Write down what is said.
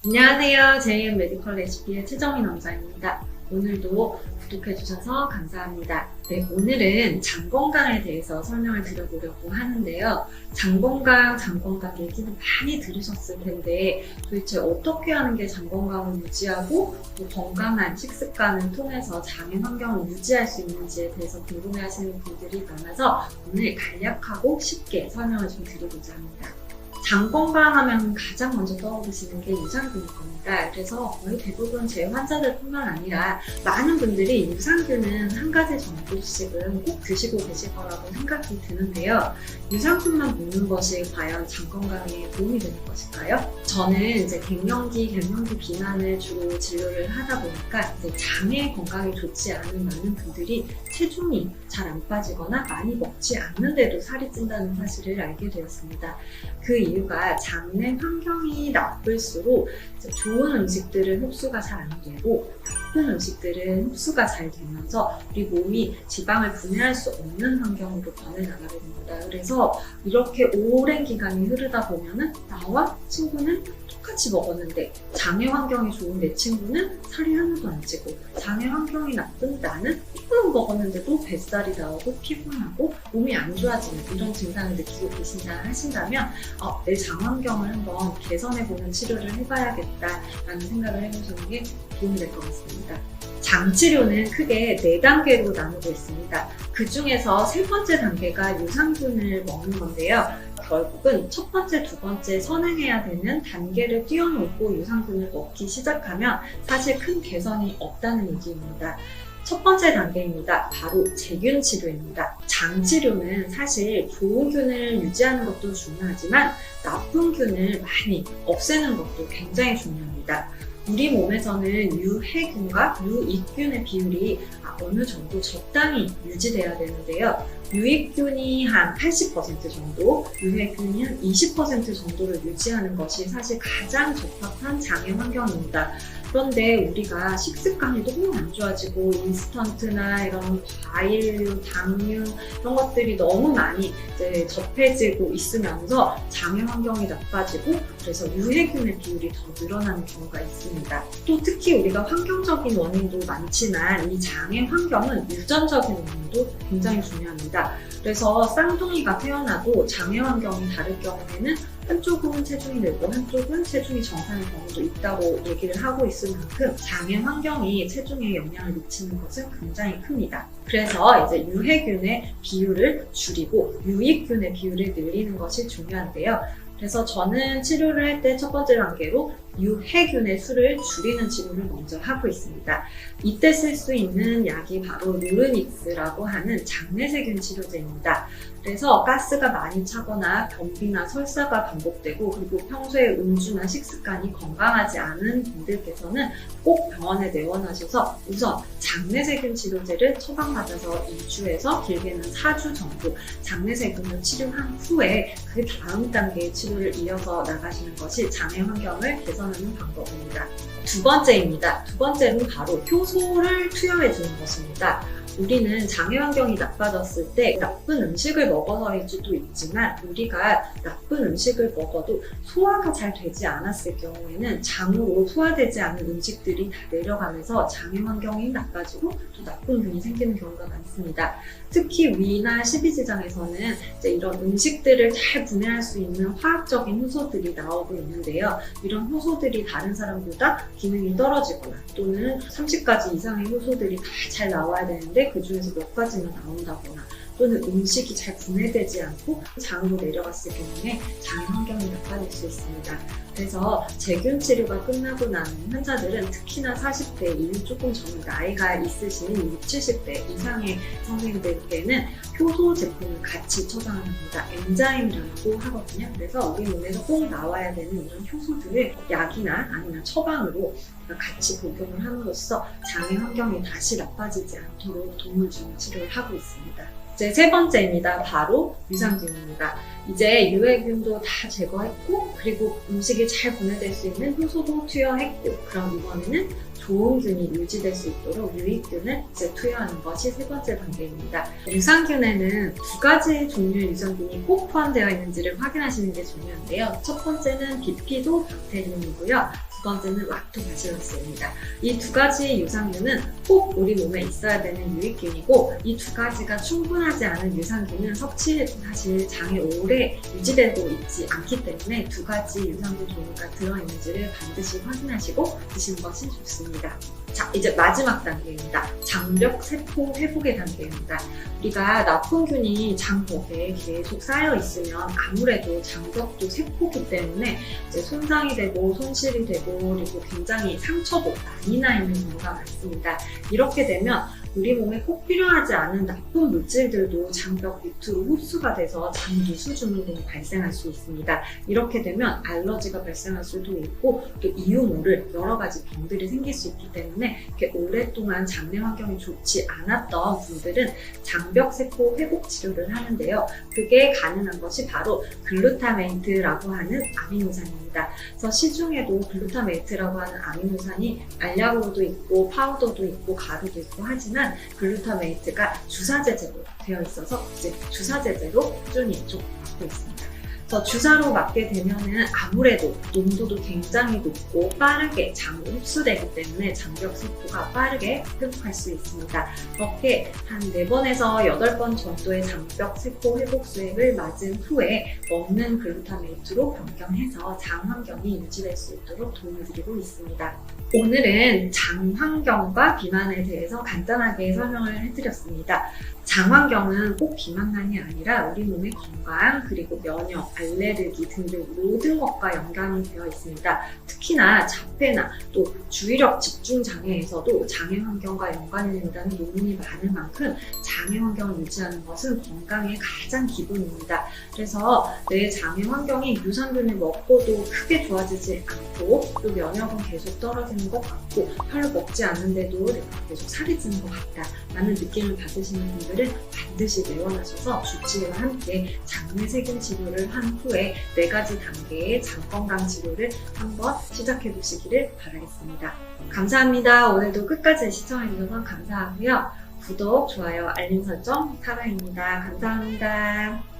안녕하세요. JM 메디컬 레시피의 최정민 원장입니다. 오늘도 구독해주셔서 감사합니다. 네, 오늘은 장 건강에 대해서 설명을 드려보려고 하는데요. 장 건강 얘기는 많이 들으셨을 텐데 도대체 어떻게 하는 게 장 건강을 유지하고 또 건강한 식습관을 통해서 장의 환경을 유지할 수 있는지에 대해서 궁금해하시는 분들이 많아서 오늘 간략하고 쉽게 설명을 좀 드리고자 합니다. 장 건강하면 가장 먼저 떠오르시는 게 유산균일 겁니다. 그래서 거의 대부분 제 환자들뿐만 아니라 많은 분들이 유산균은 한 가지 정도씩은 꼭 드시고 계실 거라고 생각이 드는데요. 유산균만 먹는 것이 과연 장 건강에 도움이 되는 것일까요? 저는 이제 갱년기 비만을 주로 진료를 하다 보니까 이제 장의 건강이 좋지 않은 많은 분들이 체중이 잘 안 빠지거나 많이 먹지 않는데도 살이 찐다는 사실을 알게 되었습니다. 그 이유가 장내 환경이 나쁠수록 좋은 음식들은 흡수가 잘 안 되고 나쁜 음식들은 흡수가 잘 되면서 우리 몸이 지방을 분해할 수 없는 환경으로 변해나가게 됩니다. 그래서 이렇게 오랜 기간이 흐르다 보면은 나와 친구는 똑같이 먹었는데 장의 환경이 좋은 내 친구는 살이 하나도 안 찌고 장의 환경이 나쁜 나는 조금 먹었는데도 뱃살이 나오고 피곤하고 몸이 안 좋아지는 이런 증상을 느끼고 계신다 하신다면 내 장 환경을 한번 개선해보는 치료를 해봐야겠다라는 생각을 해보시는 게 도움이 될 것 같습니다. 장 치료는 크게 4단계로 나누고 있습니다. 그 중에서 세 번째 단계가 유산균을 먹는 건데요. 결국은 첫 번째, 두 번째 선행해야 되는 단계를 뛰어넘고 유산균을 먹기 시작하면 사실 큰 개선이 없다는 얘기입니다. 첫 번째 단계입니다. 바로 제균 치료입니다. 장 치료는 사실 좋은 균을 유지하는 것도 중요하지만 나쁜 균을 많이 없애는 것도 굉장히 중요합니다. 우리 몸에서는 유해균과 유익균의 비율이 어느 정도 적당히 유지돼야 되는데요. 유익균이 한 80% 정도, 유해균이 한 20% 정도를 유지하는 것이 사실 가장 적합한 장의 환경입니다. 그런데 우리가 식습관이 너무 안 좋아지고 인스턴트나 이런 과일류, 당류 이런 것들이 너무 많이 이제 접해지고 있으면서 장의 환경이 나빠지고 그래서 유해균의 비율이 더 늘어나는 경우가 있습니다. 또 특히 우리가 환경적인 원인도 많지만 이 장의 환경은 유전적인 원인도 굉장히 중요합니다. 그래서 쌍둥이가 태어나도 장의 환경이 다를 경우에는 한쪽은 체중이 늘고 한쪽은 체중이 정상인 경우도 있다고 얘기를 하고 있을 만큼 장의 환경이 체중에 영향을 미치는 것은 굉장히 큽니다. 그래서 이제 유해균의 비율을 줄이고 유익균의 비율을 늘리는 것이 중요한데요. 그래서 저는 치료를 할 때 첫 번째 단계로 유해균의 수를 줄이는 치료를 먼저 하고 있습니다. 이때 쓸 수 있는 약이 바로 누르닉스라고 하는 장내세균 치료제입니다. 그래서 가스가 많이 차거나 변비나 설사가 반복되고 그리고 평소에 음주나 식습관이 건강하지 않은 분들께서는 꼭 병원에 내원하셔서 우선 장내세균 치료제를 처방받아서 2주에서 길게는 4주 정도 장내세균을 치료한 후에 그 다음 단계의 치료를 이어서 나가시는 것이 장의 환경을 개선하는 방법입니다. 두 번째입니다. 두 번째는 바로 효소를 투여해 주는 것입니다. 우리는 장의 환경이 나빠졌을 때 나쁜 음식을 먹어서일 수도 있지만 우리가 나쁜 음식을 먹어도 소화가 잘 되지 않았을 경우에는 장으로 소화되지 않은 음식들이 다 내려가면서 장의 환경이 나빠지고 또 나쁜 균이 생기는 경우가 많습니다. 특히 위나 십이지장에서는 이제 이런 음식들을 잘 분해할 수 있는 화학적인 효소들이 나오고 있는데요. 이런 효소들이 다른 사람보다 기능이 떨어지거나 또는 30가지 이상의 효소들이 다 잘 나와야 되는데 그 중에서 몇 가지만 나온다거나 또는 음식이 잘 분해되지 않고 장으로 내려갔을 경우에 장의 환경이 나빠질 수 있습니다. 그래서 제균 치료가 끝나고 나는 환자들은 특히나 40대 이후 조금 젊은 나이가 있으신 60, 70대 이상의 선생님들께는 효소 제품을 같이 처방합니다. 엔자임이라고 하거든요. 그래서 우리 몸에서 꼭 나와야 되는 이런 효소들을 약이나 아니면 처방으로 같이 복용을 함으로써 장의 환경이 다시 나빠지지 않도록 도움을 주는 치료를 하고 있습니다. 이제 세 번째입니다. 바로 유산균입니다. 이제 유해균도 다 제거했고 그리고 음식이 잘 분해될 수 있는 효소도 투여했고 그럼 이번에는 좋은 균이 유지될 수 있도록 유익균을 이제 투여하는 것이 세 번째 단계입니다. 유산균에는 두 가지 종류의 유산균이 꼭 포함되어 있는지를 확인하시는 게 중요한데요. 첫 번째는 비피도 박테리움이고요. 두 번째는 락토바실러스입니다. 이 두 가지 유산균은 꼭 우리 몸에 있어야 되는 유익균이고, 이 두 가지가 충분하지 않은 유산균은 섭취해도 사실 장에 오래 유지되고 있지 않기 때문에 두 가지 유산균 종류가 들어있는지를 반드시 확인하시고 드시는 것이 좋습니다. 자, 이제 마지막 단계입니다. 장벽 세포 회복의 단계입니다. 우리가 나쁜 균이 장벽에 계속 쌓여 있으면 아무래도 장벽도 세포기 때문에 이제 손상이 되고 손실이 되고, 그리고 굉장히 상처도 많이 나 있는 경우가 많습니다. 이렇게 되면 우리 몸에 꼭 필요하지 않은 나쁜 물질들도 장벽 밑으로 흡수가 돼서 장기수 증후군이 발생할 수 있습니다. 이렇게 되면 알러지가 발생할 수도 있고, 또 이유 모를 여러 가지 병들이 생길 수 있기 때문에 이렇게 오랫동안 장내 환경이 좋지 않았던 분들은 장벽세포 회복 치료를 하는데요. 그게 가능한 것이 바로 글루타메인트라고 하는 아미노산입니다. 그래서 시중에도 글루타메인트라고 하는 아미노산이 알약으로도 있고 파우더도 있고 가루도 있고 하지만, 글루타메인트가 주사제제로 되어 있어서 이제 주사제제로 꾸준히 좀 맞고 있습니다. 그래서 주사로 맞게 되면은 아무래도 농도도 굉장히 높고 빠르게 장으로 흡수되기 때문에 장벽세포가 빠르게 회복할 수 있습니다. 그렇게 한 4번에서 8번 정도의 장벽세포 회복 수액을 맞은 후에 먹는 글루타메인트로 변경해서 장 환경이 유지될 수 있도록 도움을 드리고 있습니다. 오늘은 장 환경과 비만에 대해서 간단하게 설명을 해드렸습니다. 장 환경은 꼭 비만만이 아니라 우리 몸의 건강, 그리고 면역, 알레르기 등등 모든 것과 연관이 되어 있습니다. 특히나 자폐나 또 주의력 집중 장애에서도 장애 환경과 연관이 된다는 논문이 많은 만큼 장애 환경을 유지하는 것은 건강의 가장 기본입니다. 그래서 내 장애 환경이 유산균을 먹고도 크게 좋아지지 않고, 또 면역은 계속 떨어지는 것 같고, 별로 먹지 않는데도 내가 계속 살이 찌는 것 같다 라는 느낌을 받으시는 분들은 반드시 내원하셔서 주치의와 함께 장내 세균 치료를 한 후에 4가지 단계의 장 건강 치료를 한번 시작해 보시기를 바라겠습니다. 감사합니다. 오늘도 끝까지 시청해 주셔서 감사하고요. 구독, 좋아요, 알림 설정 부탁드립니다. 감사합니다.